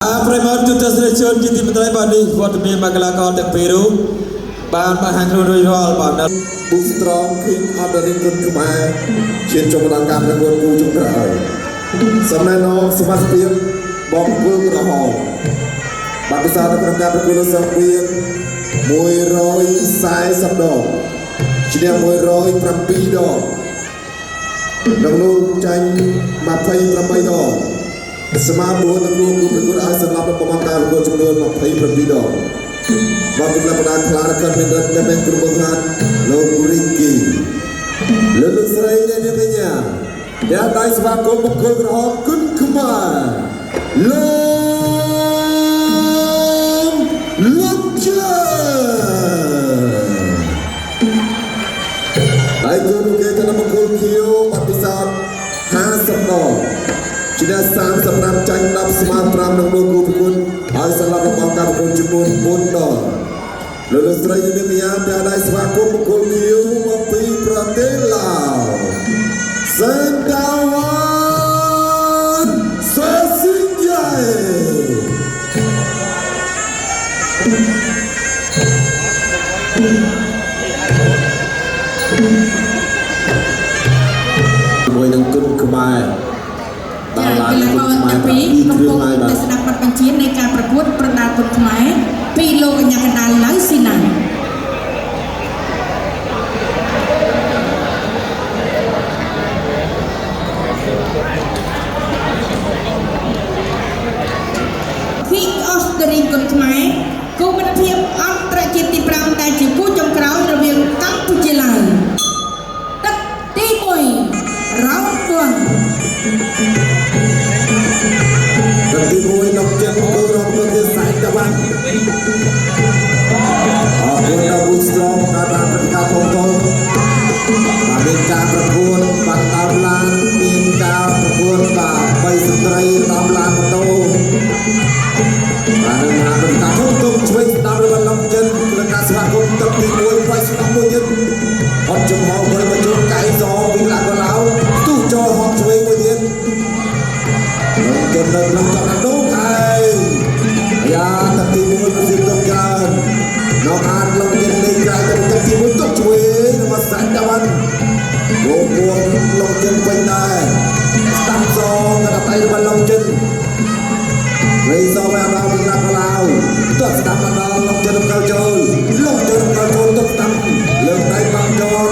ប្រិមត្តជួបទស្សនិកជនជាទីមេត្រីបាទនេះវត្តមានមកកលាករទាំងពីររូបបានបង្ហាញខ្លួនរួចរាល់បាទ Bootstrong King of the Ring ខ្មែរជាចុងដំណើរការប្រកួតគូចុងក្រោយសំណែនអសមាជិកបងគូក្រហមបានពិសានៅក្នុងការប្រកួតសង្វៀន140ដងឈ្នះ107ដងក្នុងនោះចាញ់28ដងស្មើ4នៅក្នុងគូប្រកួតឲ្យសម្រាប់ប្រមាណការប្រកួតចំនួន27ដងបានពីលក្ខណៈខ្លារកមានរដ្ឋដែលមានគ្រប់គ្រងលោករីគីលោកស្រីនេះកញ្ញាដែលដៃស្វាគមន៍បុគ្គលក្រហមគុណខ្មែរលោកជាដៃគូនោះគេទៅបុគ្គលគីវបាត់ពិសោធន៍50ដងជា35ចាញ់10ស្មើ5ក្នុងនោះគូប្រកួតហើយសម្រាប់របស់ការប្រកួតចំនួន4ដងលោកស្រីនេះកញ្ញាដែលដៃស្វាគមន៍បុគ្គលគីវមកពីប្រទេសឡាវសេនតាវ៉ាន់សេស៊ីយ៉ៃមួយនឹងគុណខ្មែរដល់ឡើងគុណខ្មែរពីគ្រឿងហើយបាទស្ដាប់បទបញ្ជានៃការប្រកួតប្រដាល់គុណខ្មែរពីលោកកញ្ញាកណ្ដាលឡៅស៊ីណាKing of the Ring គុណខ្មែរគូមិត្តភាពអន្តរជាតិទី5ដែលជាគូចុងក្រោយរវាងកម្ពុជាឡាវទឹកទី1 Round ទឹកទី1នៅជើងគោរពប្រទេសសាយតវ៉ាន់អរគុណដល់ Bootstrong ការបានប្រកាសធំៗបានមានការប្រកួតបានតាមឡានមានការប្រកួតបាទ3ស្ត្រីតាមឡានម៉ូតូបានមានប្រកាសធំៗជួយស្ដាប់របស់លោកចិនក្នុងការស្វាគមន៍ទឹកទី1ផ្នែកស្ដាប់មួយទៀតអត់ចំហវិលមកជួនកៃសពីឡាកឡៅទូចូលហត់ជួយមួយទៀតលោកចិននៅក្នុងកណ្ដាលនោះហើយយ៉ាទឹកទី1ប្រសិទ្ធកំច្រើនលោកអានលោកចិនលេងក្រៅទៅទឹកទី1ទុកជួយរបស់សាច់តវ៉ាន់លោកពួងលោកចិនវិញដែរស្ដាប់សងកណ្ដាលដៃរបស់លោកចិនវិញសងដល់ពីឡាកឡៅទស្សស្ដាប់ដល់លោកចិនទៅចូលលោកចិនទៅចូលទុកស្ដាប់លើកដៃបាំងចូល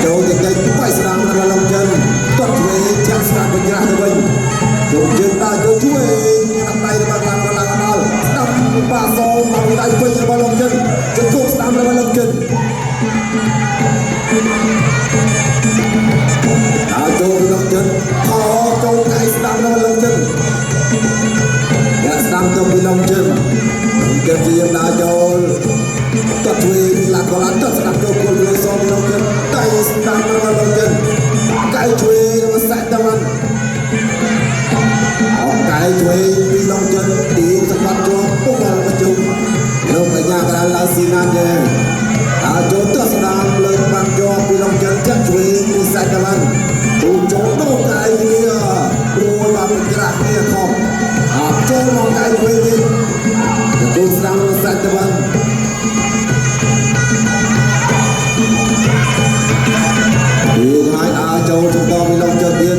ចូលទៅគេបាយស្ដាប់របស់លោកចិនទស្សជួយចាំស្ដាប់បញ្ច្រាស់ទៅវិញលោកជើងដើរទៅជួយដាក់ដៃរបស់ឡាកឡៅដល់ស្ដាប់បាសងមកដៃវិញរបស់លោកចិនជង្គង់ស្ដាប់របស់លោកចិនចូលលោកចិនខចូលកៃស្ដាប់របស់លោកចិនស្ដាប់ទៅពីលោកចិនគេព្យាយាមដើរចូលតត់ជួយឡាកឡៅតត់ស្ដាប់ចូលគល់លោកសងលោកចិនដៃស្ដាប់របស់លោកចិនកៃជួយរបស់សាច់តវ៉ាន់អងកៃជួយពីលោកចិនទីសម្បត្តិជាប់ពុកមកជុំលោកកញ្ញាក្រៅឡាស៊ីណាទេចូលតស្ដាប់លើបាក់ជាប់ពីលោកចិនចាក់ជួយពីសាច់តវ៉ាន់ទូចូលនោះកៃវាព្រោះបានច្រាស់គ្នាខំចូលមកកៃជួយវិញទូស្ដាប់លើសាច់តវ៉ាន់ពីហើយចូលជំដងពីលោកចិនទៀត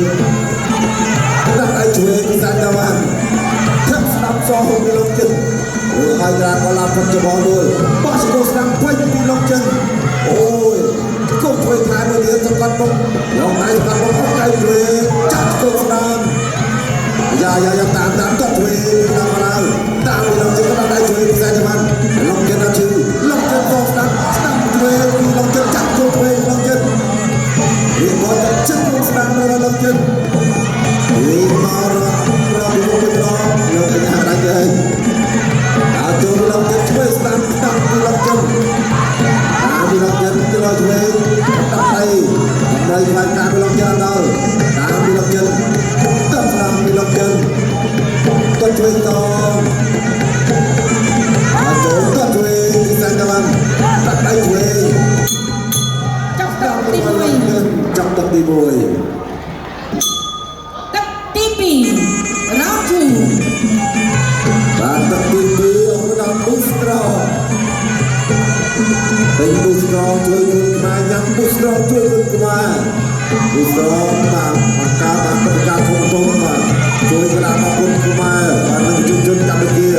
ដាក់ដៃជួយពីសាច់តវ៉ាន់ថាស្ដាប់សោះពីលោកចិនហើយក្រាកឡាពុតច្បងនោះបោះស្គរស្ដាំពេញពីលោកចិនអូយគប់ធ្វើខែមួយទៀតសម្រាប់មកលោកដៃសម្រាប់មកដៃជួយចាក់ស្គរស្ដាំយ៉ាតាមតត់ជួយដល់ឡៅតាមលោកចិនដាក់ដៃជួយពីសាច់តវ៉ាន់លោកចិនដាក់ជឿលោកចិនបោះស្ដាំជួយពីលោកចិនចាក់ជួយលោកចិនរៀបមកចាក់ស្ដាំដល់លោកចិនរៀបមករកពីមុខទៅលោកកញ្ញាដៃទៅចូលលោកចិនជួយស្ដាំពីលោកចិនពីលោកចិនចូលជួយដាក់ដៃខ្លាចការពីលោកចិនដល់តាមពីលោកចិនទឹកស្ដាំពីលោកចិនទៅជួយតចូលទៅជួយពីសាច់តវ៉ាន់ដាក់ដៃជួយចាប់ទឹកទី1 เป็นบุษราช่วยคุณมายังบุษราช่วยคุณมาบุษราตามปากกาตามปากกาคงตรงมาช่วยกระดาษมาคุณมาบางหนึ่งจุนกับเมื่อกี้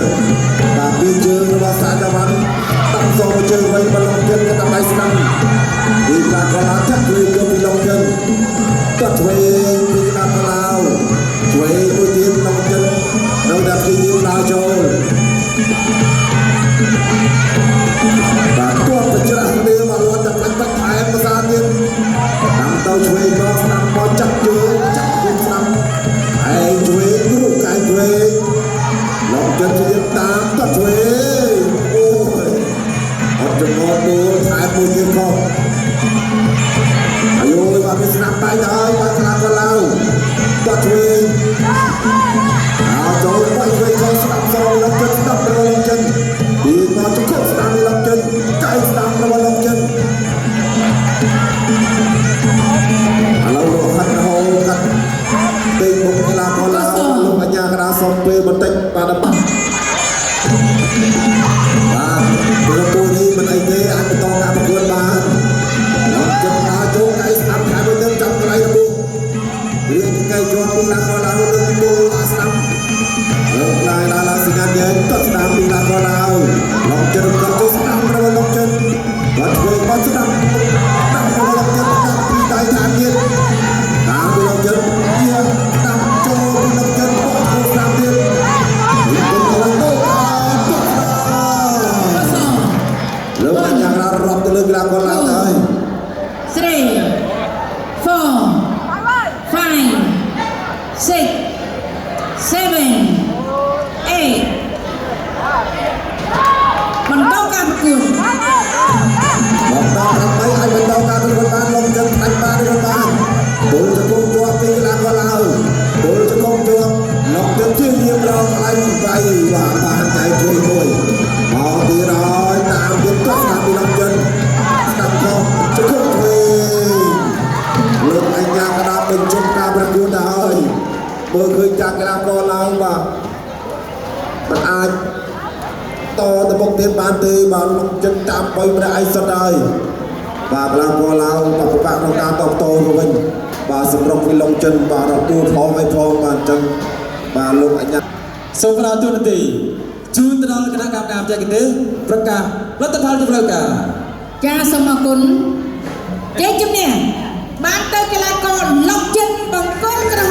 บางปีเจอว่าสารดาวันตั้งโซ่เจอไว้บอลลงเกินกับไอ้สนังดีการกลาจักรีก็มีลงเกินก็ช่วยมีการกลาวช่วยผู้ทีมลงเกินเราดับทีมดาวโจบางตัวเป็นจราเดียวมาล้วนจากหลังตะไคร้มาซาเนียนนำเต้าช่วยก็สนับพอจับเยอะจับคุณสนับไอ้ช่วยลูกไอ้ช่วยลงจนจะตามก็ช่วยโอ้ยอดจนนอนดูถ่ายมือยืนคออายุว่าเป็นสนับไปได้มาขนาดกันแล้วก็ช่วยเอาโจ้ไปช่วยก็สนับสนุนลงจนสนับเราลงจนดีมาจุกเข้าสนามลงจนใกล้สนามเราลงจนเราลงหันโหกันเต็มบุกกีฬาพอเราลงปัญญากระดาษสองปีบนเต็มปาดปังประตูนี้มันไอเดียอันเป็นตองการประกวดบ้านลงจนมาโจ้ใกล้สนามขายบนเต็มจับอะไรระบุเรื่องใกล้จวนกีฬาพอเราเรื่องตัวสนามลงลายลาสิงห์เย็นตัดสนามกีฬาพอเราลงจนกับจุดสนามเราลงจนวัดเวงวัดสนามตั้งเราลงจนตั้งปีได้ทางเย็นตามเราลงจนเยี่ยมตั้งโจ้ลงจนโอ้สนามเย็นเป็นตัวโต้เริ่มเป็นอย่างเรารอบตัวเลือกกีฬาพอเราเลย 3 4 5 6 7 8มันต้องการประกวด บอกต่อทำไมไอ้เป็นต่อการเป็นคนบ้านลงจนทันบ้านเป็นคนบ้านโดยจะคงตัวเป็นกีฬาของเราโดยจะคงตัวลงจนชื่อเรียบร้อยอะไรไปว่าบ้านใจช่วยด้วยพอตีร้อยตามยึดตัวสนามลงจนตั้งคอจะคงเพลงเริ่มไอ้ยากระดาษเป็นชมการประกวดได้เมื่อเคยจากกีฬาของเราว่ามันอาจต่อตะบกเทียนบานตีบานลงจนตามไปไม่ได้ไอ้สดายบาปลาพอเราบาปปากของการตอบโต้กันบาสำรองไปลงจนบาเราปูพร้อมไม่พร้อมมาจนบาลงอันยัง សូមប្រាទូនទីជូនទៅដល់គណៈកម្មការបច្ចេកទេសប្រកាសលទ្ធផលជាផ្លូវការ ចាសូមអរគុណជ័យជំនះបានទៅកីឡាករលុកចិនបង្គំក្រហ